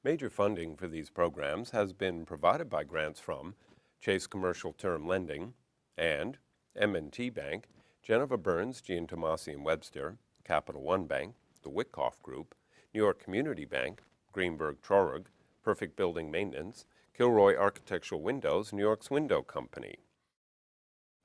Major funding for these programs has been provided by grants from Chase Commercial Term Lending and M&T Bank, Geneva Burns, Giantomasi and Webster, Capital One Bank, the Witkoff Group, New York Community Bank, Greenberg Traurig, Perfect Building Maintenance, Kilroy Architectural Windows, New York's Window Company.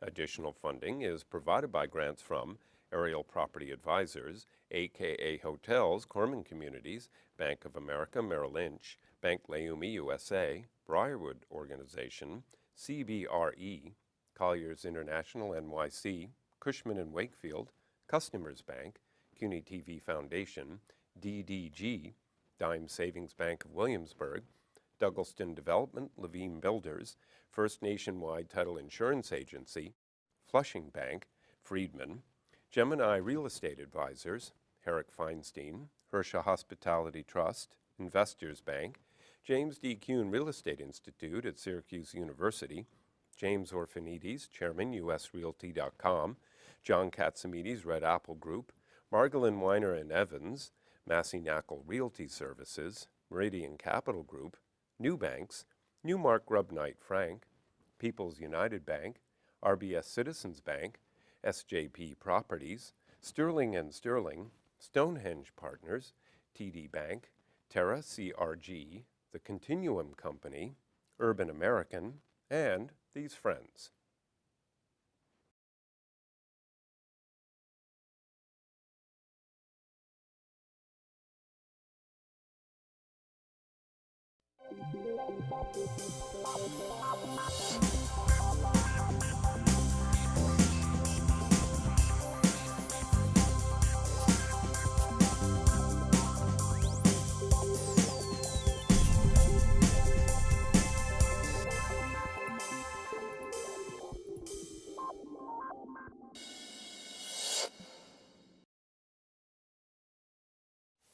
Additional funding is provided by grants from Aerial Property Advisors, AKA Hotels, Corman Communities, Bank of America, Merrill Lynch, Bank Leumi USA, Briarwood Organization, CBRE, Colliers International NYC, Cushman & Wakefield, Customers Bank, CUNY TV Foundation, DDG, Dime Savings Bank of Williamsburg, Douglaston Development, Levine Builders, First Nationwide Title Insurance Agency, Flushing Bank, Friedman, Gemini Real Estate Advisors, Herrick Feinstein, Hirsch Hospitality Trust, Investors Bank, James D. Kuhn Real Estate Institute at Syracuse University, James Orphanides, Chairman, USRealty.com, John Katsimides, Red Apple Group, Margolin Weiner and Evans, Massey Knackle Realty Services, Meridian Capital Group, New Banks, Newmark Grubb Knight Frank, People's United Bank, RBS Citizens Bank, SJP Properties, Sterling and Sterling, Stonehenge Partners, TD Bank, Terra CRG, The Continuum Company, Urban American, and these friends.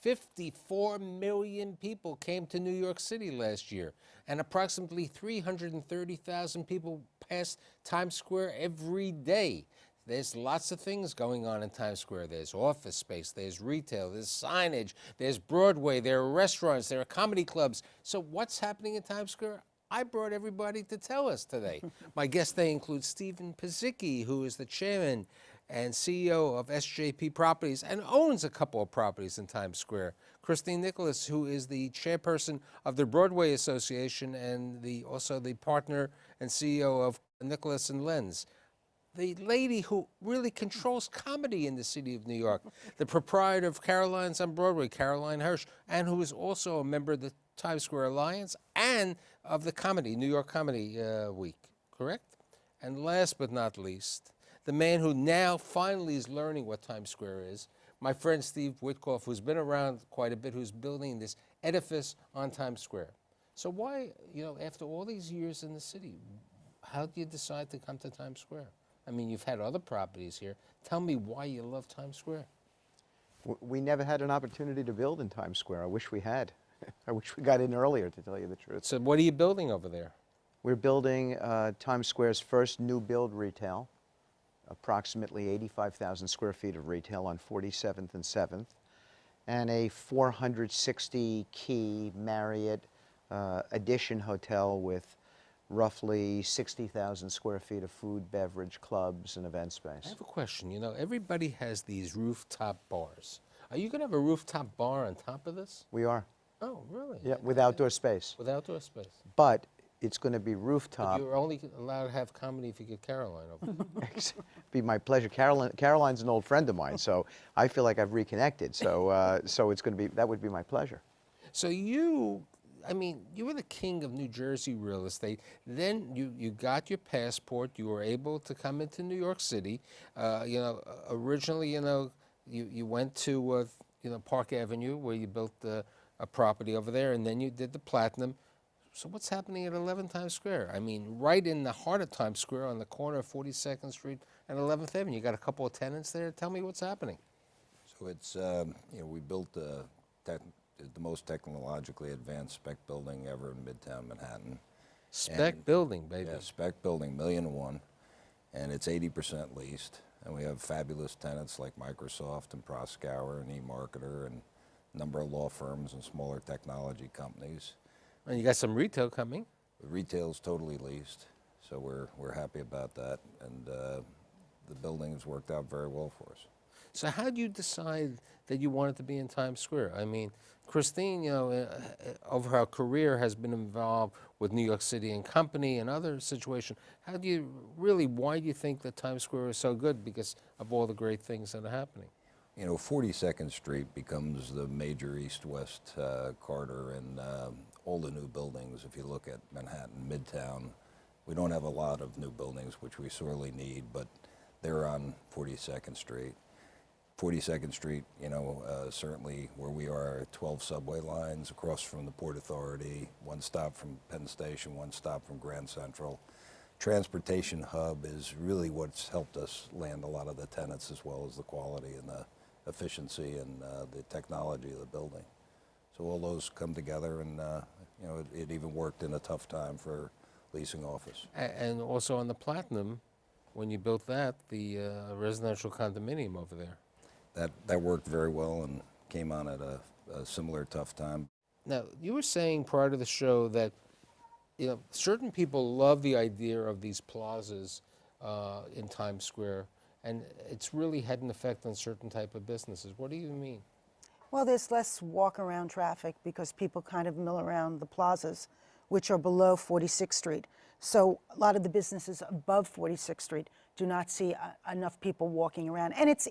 $54 million people came to New York City last year, and approximately 330,000 people pass Times Square every day. There's lots of things going on in Times Square. There's office space, there's retail, there's signage, there's Broadway, there are restaurants, there are comedy clubs. So what's happening in Times Square? I brought everybody to tell us today. My guests, they include Stephen Pozycki, who is the chairman and CEO of SJP Properties and owns a couple of properties in Times Square. Cristyne Nicholas, who is the chairperson of the Broadway Association and also the partner and CEO of Nicholas and Lence. The lady who really controls comedy in the city of New York, the proprietor of Caroline's on Broadway, Caroline Hirsch, and who is also a member of the Times Square Alliance and of the comedy, New York Comedy Week, correct? And last but not least, the man who now finally is learning what Times Square is, my friend Steve Witkoff, who's been around quite a bit, who's building this edifice on Times Square. So why, after all these years in the city, how did you decide to come to Times Square? I mean, you've had other properties here. Tell me why you love Times Square. We never had an opportunity to build in Times Square. I wish we had. I wish we got in earlier, to tell you the truth. So what are you building over there? We're building Times Square's first new build retail, approximately 85,000 square feet of retail on 47th and 7th, and a 460-key Marriott Edition hotel with roughly 60,000 square feet of food, beverage, clubs, and event space. I have a question. Everybody has these rooftop bars. Are you going to have a rooftop bar on top of this? We are. Oh, really? Yeah, with outdoor space. With outdoor space. But it's going to be rooftop. But you're only allowed to have comedy if you get Caroline over. Be my pleasure. Caroline's an old friend of mine, so I feel like I've reconnected. So, so it's going to be, that would be my pleasure. So you were the king of New Jersey real estate. Then you got your passport. You were able to come into New York City. Originally, you went to Park Avenue where you built a property over there, and then you did the Platinum. So what's happening at 11 Times Square? I mean, right in the heart of Times Square on the corner of 42nd Street and 11th Avenue. You got a couple of tenants there. Tell me what's happening. So it's, we built the most technologically advanced spec building ever in Midtown Manhattan. Spec building, baby. Yeah, spec building, $1.1 million, and it's 80% leased. And we have fabulous tenants like Microsoft and Proskauer and eMarketer and number of law firms and smaller technology companies. And you got some retail coming. Retail's totally leased, so we're happy about that, and the building's worked out very well for us. So how do you decide that you wanted to be in Times Square? I mean, Cristyne, you know, over her career has been involved with New York City and Company and other situations. How do you really, why do you think that Times Square is so good because of all the great things that are happening? You know, 42nd Street becomes the major east-west corridor, and all the new buildings, if you look at Manhattan, Midtown, we don't have a lot of new buildings, which we sorely need, but they're on 42nd Street. 42nd Street, you know, certainly where we are, 12 subway lines across from the Port Authority, one stop from Penn Station, one stop from Grand Central. Transportation hub is really what's helped us land a lot of the tenants, as well as the quality and the efficiency and the technology of the building. So all those come together, and you know, it even worked in a tough time for leasing office. And also on the Platinum, when you built that, the residential condominium over there. That worked very well and came on at a similar tough time. Now, you were saying prior to the show that, you know, certain people love the idea of these plazas in Times Square, and it's really had an effect on certain type of businesses. What do you mean? Well, there's less walk-around traffic because people kind of mill around the plazas, which are below 46th Street. So a lot of the businesses above 46th Street do not see enough people walking around. And it's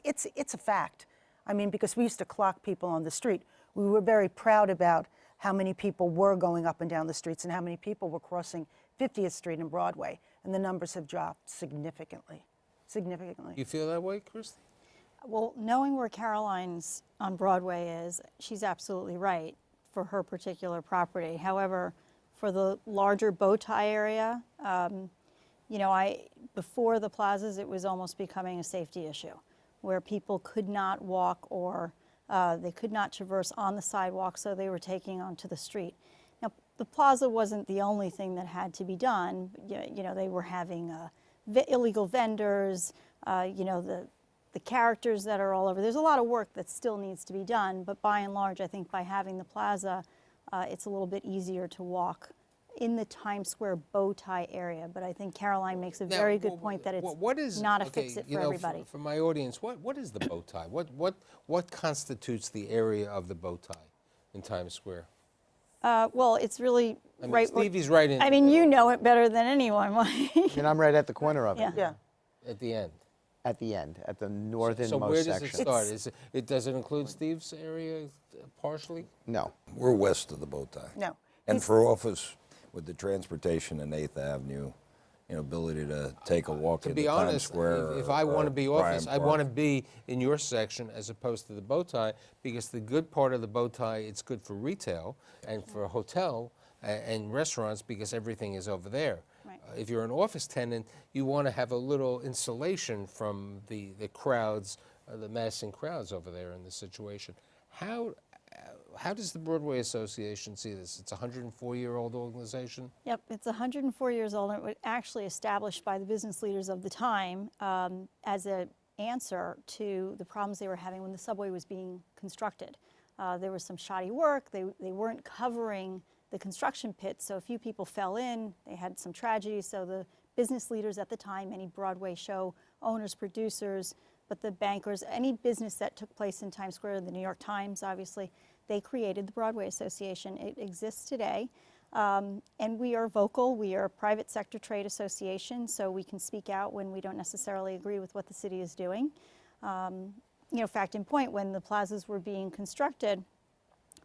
a fact. I mean, because we used to clock people on the street. We were very proud about how many people were going up and down the streets and how many people were crossing 50th Street and Broadway. And the numbers have dropped significantly, significantly. You feel that way, Cristyne? Well, knowing where Caroline's on Broadway is, she's absolutely right for her particular property. However, for the larger bow tie area, you know, before the plazas, it was almost becoming a safety issue where people could not walk or they could not traverse on the sidewalk, so they were taking onto the street. Now, the plaza wasn't the only thing that had to be done. You know, they were having illegal vendors, you know, the characters that are all over. There's a lot of work that still needs to be done, but by and large, I think by having the plaza, it's a little bit easier to walk in the Times Square bow tie area. But I think Caroline makes a very good point that it's not a fix-it for everybody. For my audience, what is the bow tie? What constitutes the area of the bow tie in Times Square? Well, it's really I mean, right. Stevie's right in. I mean, you know it better than anyone. And I'm right at the corner of it. Yeah. Yeah. At the end. At the end, at the northernmost So where does section. it start? Does it include Steve's area partially? No. We're west of the bow tie. No. And for office, with the transportation in 8th Avenue, you know, ability to take a walk To into be Times honest, Square. if I want to be Bryant office, I Park. want to be in your section as opposed to the bow tie, because the good part of the bow tie, it's good for retail and for a hotel and restaurants because everything is over there. Right. If you're an office tenant, you want to have a little insulation from the crowds, the massing crowds over there in this situation. How does the Broadway Association see this? It's a 104-year-old organization? Yep, it's 104 years old, and it was actually established by the business leaders of the time as an answer to the problems they were having when the subway was being constructed. There was some shoddy work. They weren't covering the construction pits, so a few people fell in. They had some tragedies, so the business leaders at the time, many Broadway show owners, producers, but the bankers, any business that took place in Times Square, the New York Times, obviously, they created the Broadway Association. It exists today, and we are vocal. We are a private sector trade association, so we can speak out when we don't necessarily agree with what the city is doing. You know, fact in point, when the plazas were being constructed,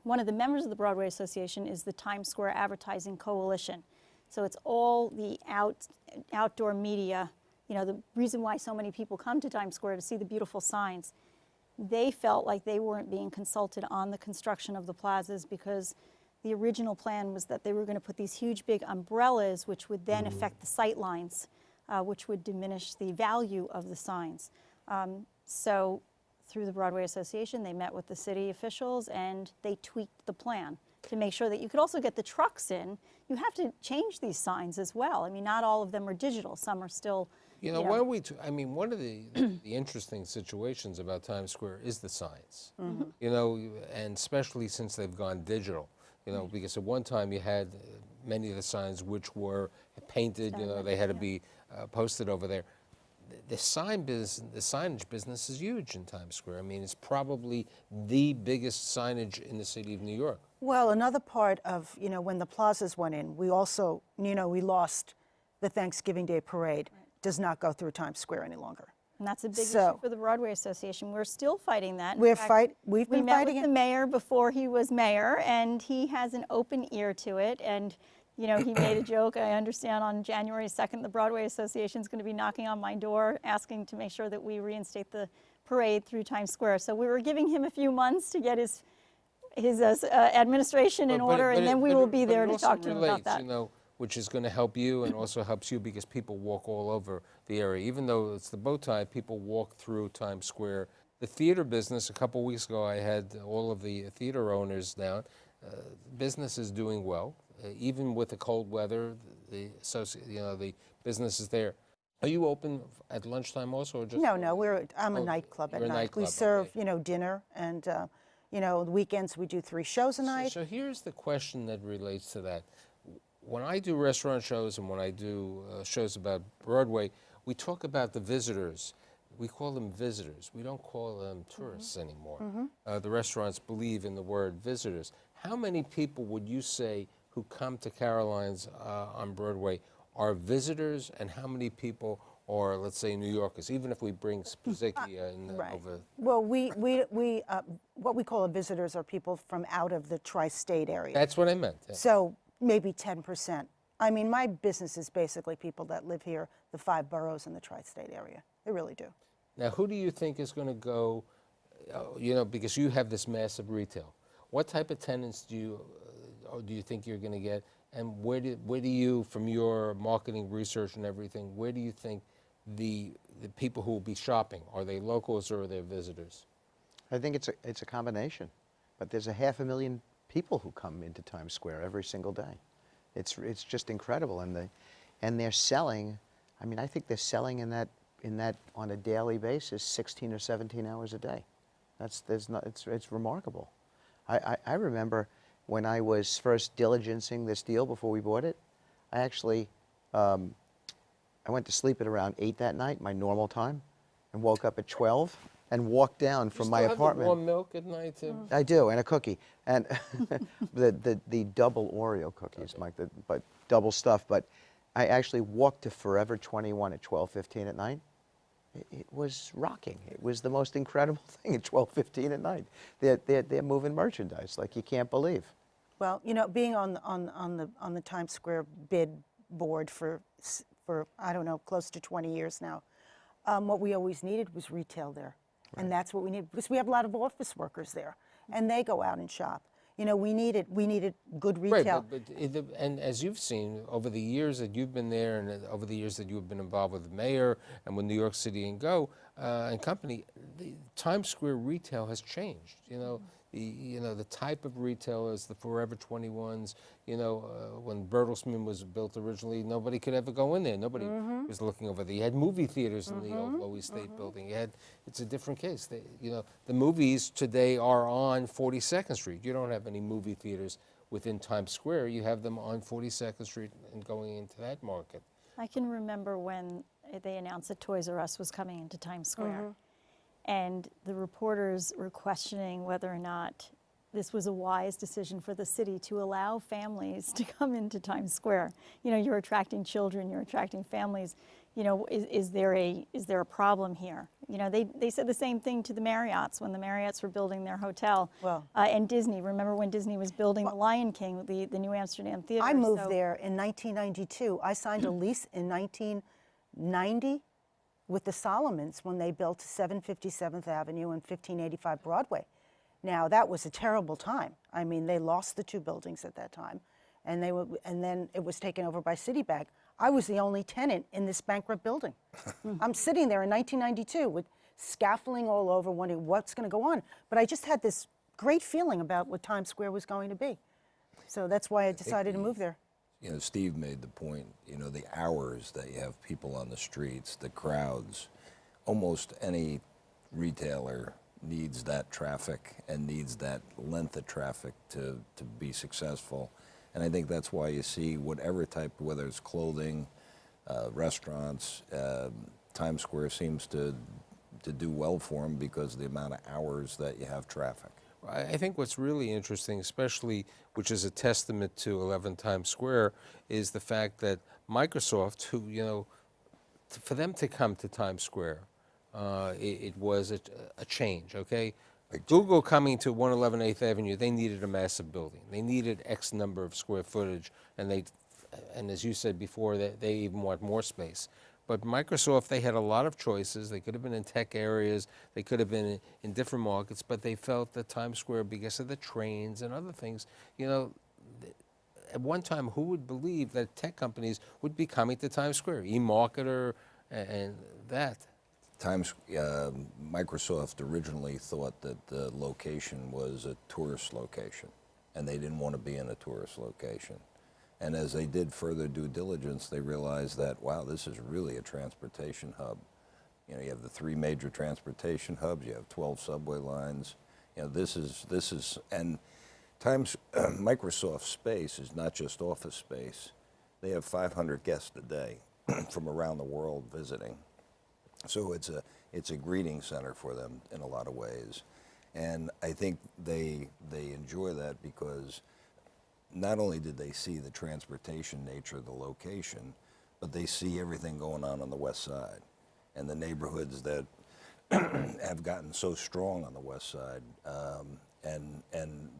one of the members of the Broadway Association is the Times Square Advertising Coalition. So it's all the outdoor media. You know, the reason why so many people come to Times Square to see the beautiful signs. They felt like they weren't being consulted on the construction of the plazas because the original plan was that they were going to put these huge big umbrellas which would then affect the sight lines, which would diminish the value of the signs. So through the Broadway Association, they met with the city officials and they tweaked the plan to make sure that you could also get the trucks in. You have to change these signs as well. I mean, not all of them are digital. Some are still, You know, why don't we, I mean, one of the interesting situations about Times Square is the signs. You know, and especially since they've gone digital, you know, because at one time you had many of the signs which were painted, you know, they had to be posted over there. The signage business is huge in Times Square. I mean, it's probably the biggest signage in the city of New York. Well, another part of, you know, when the plazas went in, we also, you know, we lost the Thanksgiving Day Parade. Does not go through Times Square any longer. And that's a big issue for the Broadway Association. We're still fighting that. We've been fighting We met with it. the mayor before he was mayor, and he has an open ear to it. And you know, he made a joke, I understand, on January 2nd, the Broadway Association is going to be knocking on my door asking to make sure that we reinstate the parade through Times Square. So we were giving him a few months to get his administration in order, and then we will be there to talk to him about that. You know, which is going to help you and also helps you because people walk all over the area. Even though it's the bow tie, people walk through Times Square. The theater business, a couple weeks ago, I had all of the theater owners down. Business is doing well. Even with the cold weather, the business is there. Are you open at lunchtime also, or just? No, I'm a nightclub at you're a night. nightclub, We serve, okay. you know, dinner, and you know, the weekends we do 3 shows a night. So here's the question that relates to that. When I do restaurant shows and when I do shows about Broadway, we talk about the visitors. We call them visitors. We don't call them tourists anymore. The restaurants believe in the word visitors. How many people would you say who come to Caroline's on Broadway are visitors, and how many people are, let's say, New Yorkers, even if we bring Pozycki Right. over? Well, what we call visitors are people from out of the tri-state area. That's what I meant. Yeah. So maybe 10%. I mean, my business is basically people that live here, the 5 boroughs in the tri-state area. They really do. Now, who do you think is going to go, you know, because you have this massive retail. What type of tenants do you think you're going to get? And where do you, from your marketing research and everything, where do you think the people who will be shopping, are they locals or are they visitors? I think it's a combination, but there's 500,000 people who come into Times Square every single day. It's just incredible, and they're selling. I mean, I think they're selling in that on a daily basis, 16 or 17 hours a day. It's remarkable. I remember when I was first diligencing this deal before we bought it, I actually I went to sleep at around 8 that night, my normal time, and woke up at 12 and walked down from my apartment. You still have the warm milk at night too? I do, and a cookie, and the double Oreo cookies, Mike, but double stuff. But I actually walked to Forever 21 at 12:15 at night. It was rocking. It was the most incredible thing at 12:15 at night. They're moving merchandise like you can't believe. Well, you know, being on the Times Square bid board for I don't know, close to 20 years now, what we always needed was retail there. Right. And that's what we need, because we have a lot of office workers there, and they go out and shop. You know, we needed good retail. Right, and as you've seen over the years that you've been there, and over the years that you've been involved with the mayor and with New York City and Go and company, the Times Square retail has changed. You know, the type of retailers, the Forever 21s. You know, when Bertelsmann was built originally, nobody could ever go in there. Nobody was looking over there. You had movie theaters in the old Lower East State building. It's a different case. You know, the movies today are on 42nd Street. You don't have any movie theaters within Times Square. You have them on 42nd Street and going into that market. I can remember when they announced that Toys R Us was coming into Times Square. And the reporters were questioning whether or not this was a wise decision for the city to allow families to come into Times Square. You know, you're attracting children, you're attracting families. You know, is there a problem here? You know, they said the same thing to the Marriotts when the Marriotts were building their hotel. Well, and Disney. Remember when Disney was building the Lion King, the New Amsterdam Theater? I moved there in 1992. I signed a lease in 1990 with the Solomons when they built 757th Avenue and 1585 Broadway. Now, that was a terrible time. I mean, they lost the 2 buildings at that time, and then it was taken over by Citibank. I was the only tenant in this bankrupt building. I'm sitting there in 1992 with scaffolding all over, wondering what's going to go on. But I just had this great feeling about what Times Square was going to be. So that's why I decided to move there. You know, Steve made the point, you know, the hours that you have people on the streets, the crowds, almost any retailer needs that traffic and needs that length of traffic to be successful. And I think that's why you see whatever type, whether it's clothing, restaurants, Times Square seems to do well for them because of the amount of hours that you have traffic. I think what's really interesting, especially, which is a testament to 11 Times Square, is the fact that Microsoft, who, you know, for them to come to Times Square, it was a change, okay? Google coming to 111 8th Avenue, they needed a massive building. They needed X number of square footage, and as you said before, they even want more space. But Microsoft, they had a lot of choices. They could have been in tech areas. They could have been in different markets, but they felt that Times Square, because of the trains and other things, you know, at one time, who would believe that tech companies would be coming to Times Square? eMarketer and that. Microsoft originally thought that the location was a tourist location, and they didn't want to be in a tourist location. And as they did further due diligence, they realized that, wow, this is really a transportation hub. You know, you have the 3 major transportation hubs, you have 12 subway lines. You know, this is, and Microsoft space is not just office space. They have 500 guests a day from around the world visiting. So it's a greeting center for them in a lot of ways. And I think they enjoy that because not only did they see the transportation nature of the location, but they see everything going on the west side and the neighborhoods that have gotten so strong on the west side and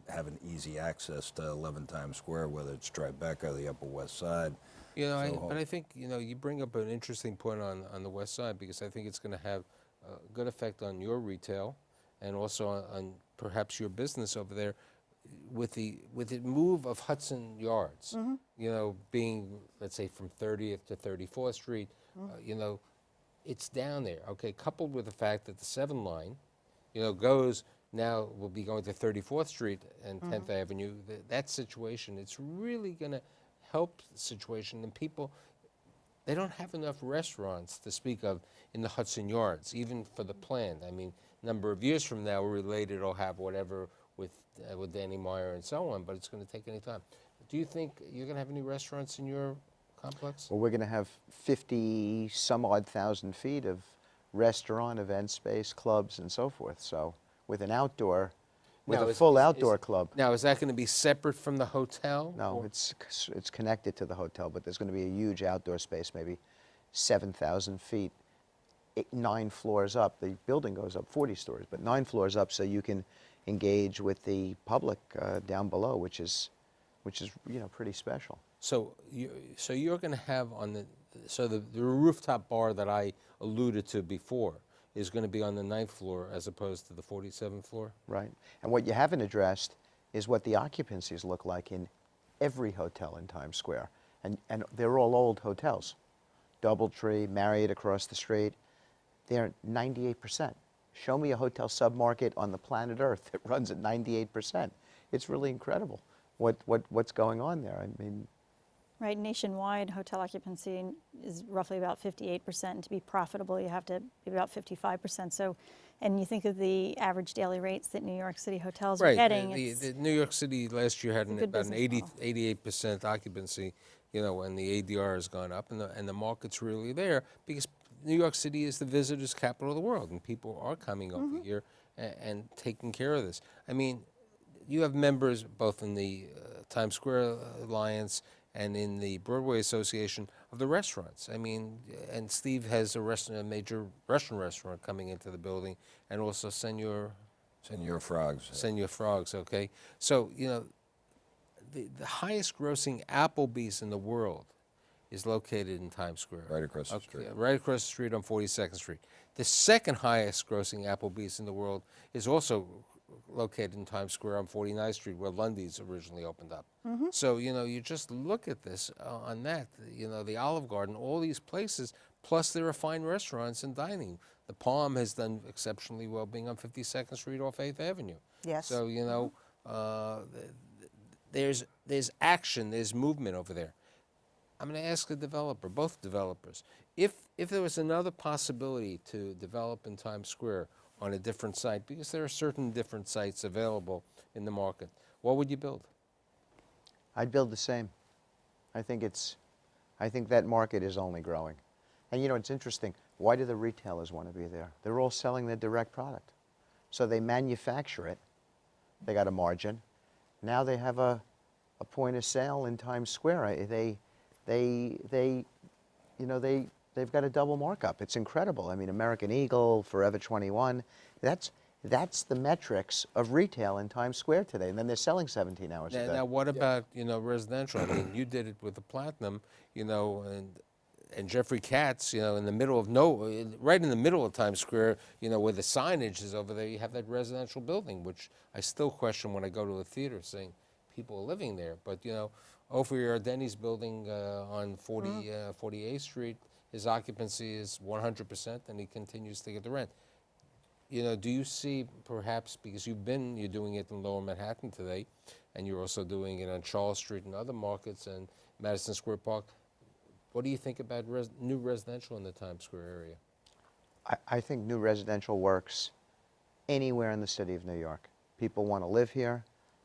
have an easy access to 11 Times Square, whether it's Tribeca or the Upper West Side. You know, but I think, you know, you bring up an interesting point on the west side, because I think it's going to have a good effect on your retail and also on perhaps your business over there. With the move of Hudson Yards, you know, being, let's say, from 30th to 34th Street, you know, it's down there, okay, coupled with the fact that the 7 line, you know, will be going to 34th Street and 10th Avenue. That situation, it's really going to help the situation, and people, they don't have enough restaurants to speak of in the Hudson Yards, even for the planned. I mean, a number of years from now, we're related or have whatever with Danny Meyer and so on, but it's going to take any time. Do you think you're going to have any restaurants in your complex? Well, we're going to have 50 some odd thousand feet of restaurant, event space, clubs, and so forth. So with an outdoor, with Now, a full outdoor club. Now, is that going to be separate from the hotel? No, or- it's connected to the hotel, but there's going to be a huge outdoor space, maybe 7,000 feet, 9 floors up. The building goes up 40 stories, but 9 floors up, so you can engage with the public down below, which is you know, pretty special. So you're going to have the rooftop bar that I alluded to before is going to be on the 9th floor as opposed to the 47th floor? Right. And what you haven't addressed is what the occupancies look like in every hotel in Times Square. And they're all old hotels. Doubletree, Marriott across the street, they're 98%. Show me a hotel submarket on the planet Earth that runs at 98%. It's really incredible what's going on there. I mean, Right, nationwide hotel occupancy is roughly about 58%, and to be profitable, you have to be about 55%. So, and you think of the average daily rates that New York City hotels are getting. The New York City last year had a good about an business model. 88% occupancy, you know, and the ADR has gone up, and the market's really there because New York City is the visitors' capital of the world, and people are coming over here and taking care of this. I mean, you have members both in the Times Square Alliance and in the Broadway Association of the restaurants. I mean, and Steve has a major Russian restaurant coming into the building, and also Senor Frogs, okay? So, you know, the highest grossing Applebee's in the world is located in Times Square. Right across the street. Right across the street on 42nd Street. The second highest grossing Applebee's in the world is also located in Times Square on 49th Street, where Lundy's originally opened up. So, you know, you just look at this on that, you know, the Olive Garden, all these places, plus there are fine restaurants and dining. The Palm has done exceptionally well being on 52nd Street off 8th Avenue. Yes. So, you know, there's action, there's movement over there. I'm going to ask the developer, both developers, if there was another possibility to develop in Times Square on a different site, because there are certain different sites available in the market, what would you build? I'd build the same. I think that market is only growing. And you know, it's interesting. Why do the retailers want to be there? They're all selling their direct product. So they manufacture it. They got a margin. Now they have a point of sale in Times Square. They've got a double markup. It's incredible. I mean, American Eagle, Forever 21, that's the metrics of retail in Times Square today. And then they're selling 17 hours a day. Now, what about, residential? I mean, you did it with the Platinum, and Jeffrey Katz, in the middle of right in the middle of Times Square, where the signage is over there, you have that residential building, which I still question when I go to a theater saying people are living there. But, over here, Denny's building on 48th Street, his occupancy is 100%, and he continues to get the rent. Do you see perhaps, because you're doing it in Lower Manhattan today, and you're also doing it on Charles Street and other markets and Madison Square Park, what do you think about new residential in the Times Square area? I think new residential works anywhere in the city of New York. People want to live here.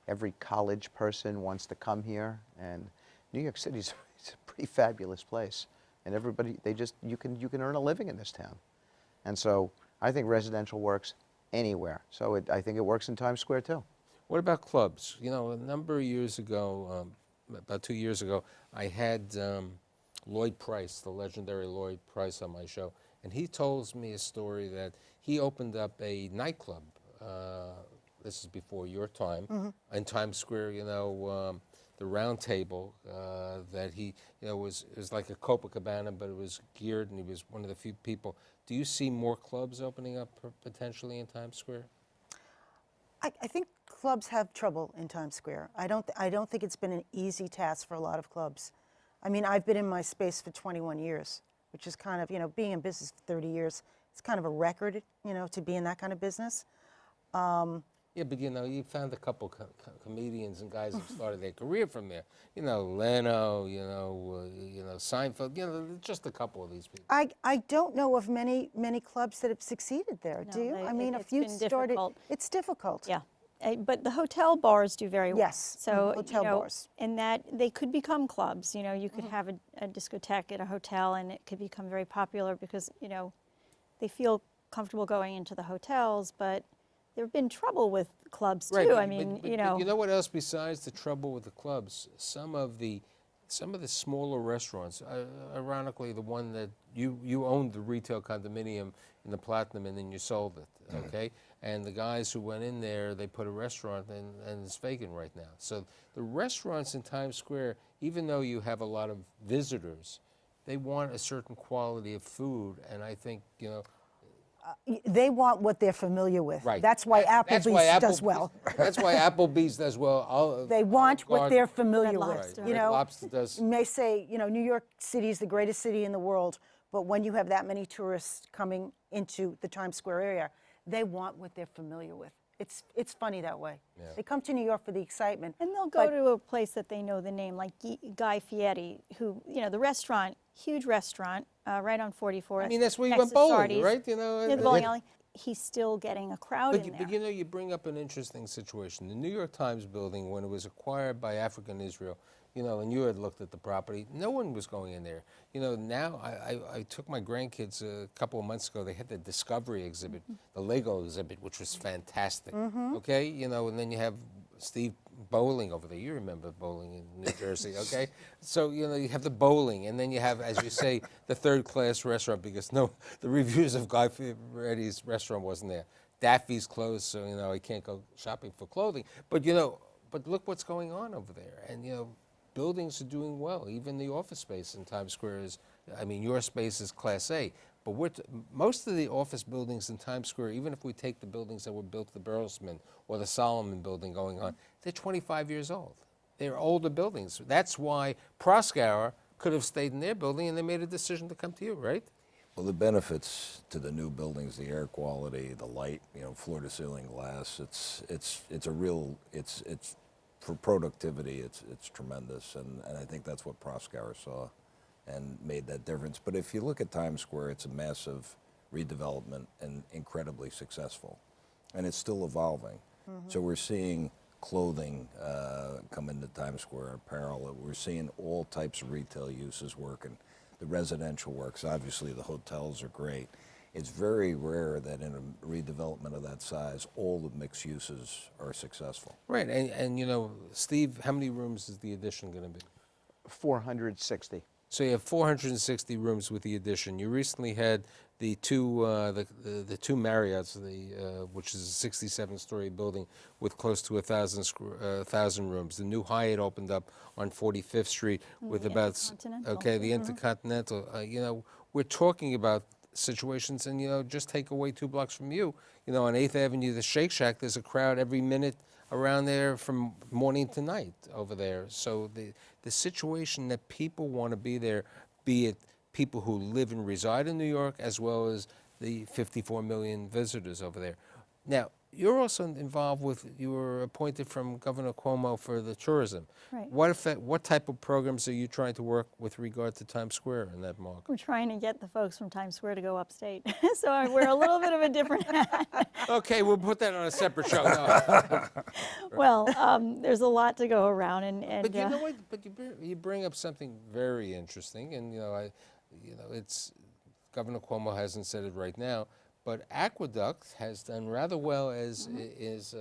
Every college person wants to come here. And New York City's it's a pretty fabulous place. And everybody, you can earn a living in this town. And so I think residential works anywhere. So I think it works in Times Square too. What about clubs? A number of years ago, about 2 years ago, I had Lloyd Price, the legendary Lloyd Price, on my show, and he told me a story that he opened up a nightclub. This is before your time, in Times Square. The Round Table that he, it was like a Copacabana, but it was geared, and he was one of the few people. Do you see more clubs opening up potentially in Times Square? I think clubs have trouble in Times Square. I don't think it's been an easy task for a lot of clubs. I mean, I've been in my space for 21 years, which is kind of, being in business for 30 years, it's kind of a record, to be in that kind of business. Yeah, but you found a couple comedians and guys who started their career from there. Leno, Seinfeld, just a couple of these people. I don't know of many clubs that have succeeded there. No, do you? I mean, a it's few been started. difficult. It's difficult. Yeah. But the hotel bars do very well. Yes, So hotel bars. And that they could become clubs. You could have a discotheque at a hotel, and it could become very popular because they feel comfortable going into the hotels. But there have been trouble with clubs too. Right, I mean, but you know what else besides the trouble with the clubs? Some of the smaller restaurants. Ironically, the one that you owned the retail condominium in the Platinum, and then you sold it. Okay. And the guys who went in there, they put a restaurant in, and it's vacant right now. So the restaurants in Times Square, even though you have a lot of visitors, they want a certain quality of food, and I think, They want what they're familiar with. right. That's why Applebee's does well. That's why Applebee's does well. They want what they're familiar Red with. Lobster. Red Lobster does. You may say, New York City is the greatest city in the world, but when you have that many tourists coming into the Times Square area, they want what they're familiar with. It's funny that way. Yeah. They come to New York for the excitement. And they'll go to a place that they know the name, like Guy Fieri, who, the restaurant, huge restaurant, right on 44th. I mean, that's where you next went to bowling, Sardi's, right? near the bowling alley. He's still getting a crowd in there. But you bring up an interesting situation. The New York Times building, when it was acquired by African Israel, and you had looked at the property, no one was going in there. Now I took my grandkids a couple of months ago. They had the Discovery exhibit, the Lego exhibit, which was fantastic. Okay, and then you have Steve Bowling over there. You remember bowling in New Jersey, okay? So, you have the bowling, and then you have, as you say, the third-class restaurant, because the reviews of Guy Fieri's restaurant wasn't there. Daffy's closed, so, I can't go shopping for clothing. But, but look what's going on over there. And, buildings are doing well. Even the office space in Times Square is, your space is Class A. But most of the office buildings in Times Square, even if we take the buildings that were built, the Bertelsmann or the Solomon building going on, they're 25 years old. They're older buildings. That's why Proskauer could have stayed in their building, and they made a decision to come to you, right? Well, the benefits to the new buildings, the air quality, the light, floor-to-ceiling glass, it's for productivity, it's tremendous, and I think that's what Proskauer saw. and made that difference. But if you look at Times Square, it's a massive redevelopment and incredibly successful. And it's still evolving. So we're seeing clothing come into Times Square, apparel. We're seeing all types of retail uses working. The residential works, obviously the hotels are great. It's very rare that in a redevelopment of that size, all the mixed uses are successful. Right, and you know, Steve, how many rooms is the addition going to be? 460. So you have 460 rooms with the addition. You recently had the two Marriotts, which is a 67-story building with close to 1,000 rooms. The new Hyatt opened up on 45th Street with the about Intercontinental. the Intercontinental. You know, we're talking about situations, and you know, just take away 2 blocks from you. You know, on 8th Avenue, the Shake Shack, there's a crowd every minute around there from morning to night over there. So the situation that people want to be there, be it people who live and reside in New York, as well as the 54 million visitors over there. Now, you're also involved with, you were appointed from Governor Cuomo for the tourism. Right. What type of programs are you trying to work with regard to Times Square in that market? We're trying to get the folks from Times Square to go upstate. So we're a little bit of a different hat. Okay, we'll put that on a separate show. No. Well, there's a lot to go around, and But you know what? But you bring up something very interesting, and you know, it's Governor Cuomo hasn't said it right now, but Aqueduct has done rather well as is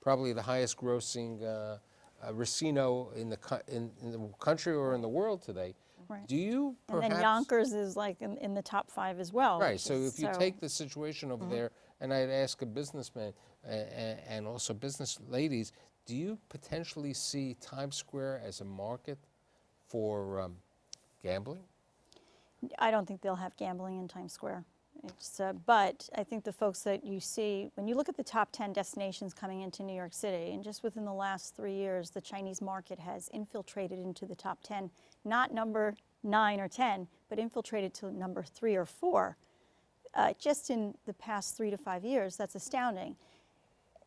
probably the highest grossing racino in the country or in the world today. Right. Do you and perhaps? then Yonkers is like in the top 5 as well. Right. So if you take the situation over there, and I'd ask a businessman and also business ladies, do you potentially see Times Square as a market for gambling? I don't think they'll have gambling in Times Square. It's, but I think the folks that you see, when you look at the top 10 destinations coming into New York City, and just within the last 3 years, the Chinese market has infiltrated into the top 10, not number 9 or 10, but infiltrated to number 3 or 4. Just in the past 3 to 5 years, that's astounding.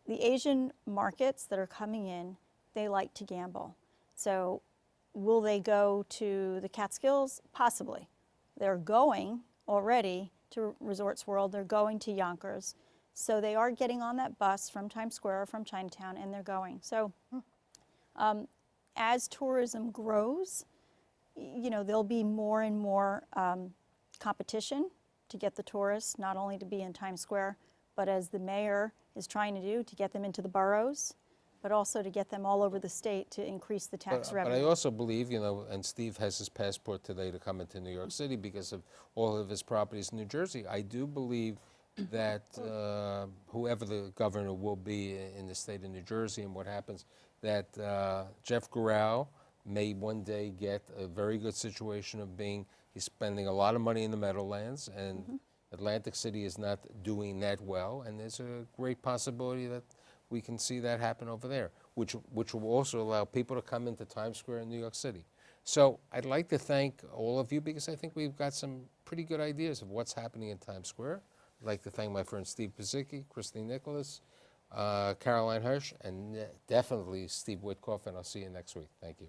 The Asian markets that are coming in, they like to gamble. So will they go to the Catskills? Possibly. They're going already to Resorts World, they're going to Yonkers. So they are getting on that bus from Times Square or from Chinatown, and they're going. So as tourism grows, you know, there'll be more and more competition to get the tourists, not only to be in Times Square, but as the mayor is trying to do, to get them into the boroughs, but also to get them all over the state to increase the tax revenue. But I also believe, you know, and Steve has his passport today to come into New York City because of all of his properties in New Jersey. I do believe that whoever the governor will be in the state of New Jersey and what happens, that Jeff Garau may one day get a very good situation of he's spending a lot of money in the Meadowlands, and Atlantic City is not doing that well, and there's a great possibility that we can see that happen over there, which will also allow people to come into Times Square in New York City. So I'd like to thank all of you because I think we've got some pretty good ideas of what's happening in Times Square. I'd like to thank my friend Steve Pozycki, Cristyne Nicholas, Caroline Hirsch, and definitely Steve Witkoff, and I'll see you next week. Thank you.